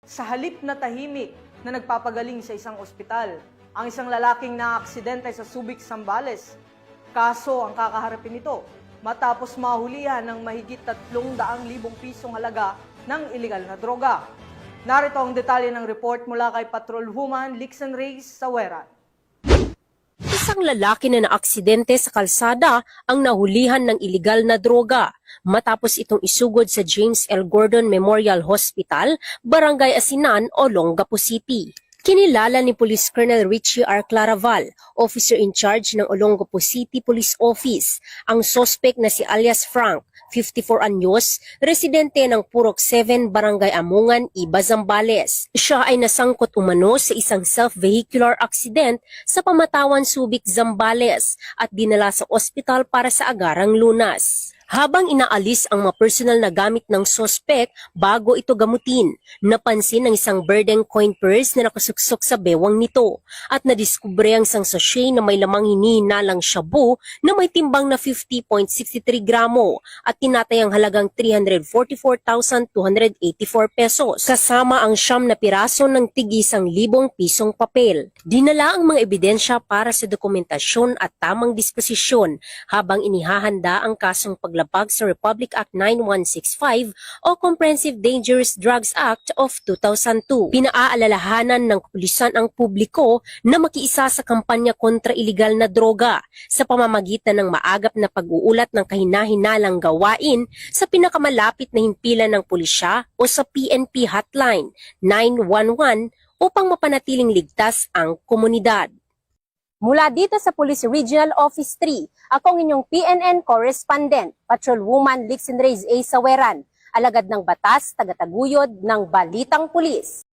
Sa halip na tahimik na nagpapagaling sa isang ospital, ang isang lalaking naaksidente sa Subic, Zambales. Kaso ang kakaharapin nito matapos mahulihan ng mahigit 300,000 pisong halaga ng ilegal na droga. Narito ang detalye ng report mula kay Patrolwoman Lixen Reyes Saweran. Isang lalaki na naaksidente sa kalsada ang nahulihan ng ilegal na droga matapos itong isugod sa James L. Gordon Memorial Hospital, Barangay Asinan, Olongapo City. Kinilala ni Police Colonel Richie R. Claraval, officer in charge ng Olongapo City Police Office, ang suspect na si alias Frank, 54 anyos, residente ng Purok 7, Barangay Amungan, Iba, Zambales. Siya ay nasangkot umano sa isang self-vehicular accident sa Pamatawan, Subic, Zambales at dinala sa ospital para sa agarang lunas. Habang inaalis ang mga personal na gamit ng sospek bago ito gamutin, napansin ang isang Berdeng coin purse na nakasuksok sa bewang nito at nadiskubre ang isang sachet na may lamang hinihinalang shabu na may timbang na 50.63 gramo at tinatayang halagang 344,284 pesos kasama ang 9 na piraso ng tig-1,000 pisong papel. Dinala ang mga ebidensya para sa dokumentasyon at tamang disposisyon habang inihahanda ang kasong paglabag sa Republic Act 9165 o Comprehensive Dangerous Drugs Act of 2002. Pinaalalahanan ng kapulisan ang publiko na makiisa sa kampanya kontra ilegal na droga sa pamamagitan ng maagap na pag-uulat ng kahina-hinalang gawain sa pinakamalapit na himpilan ng pulisya o sa PNP Hotline 911 upang mapanatiling ligtas ang komunidad. Mula dito sa Police Regional Office 3, ako ang inyong PNN Correspondent, Patrolwoman Lixen Reyes A. Saweran, alagad ng batas, tagataguyod ng Balitang Pulis.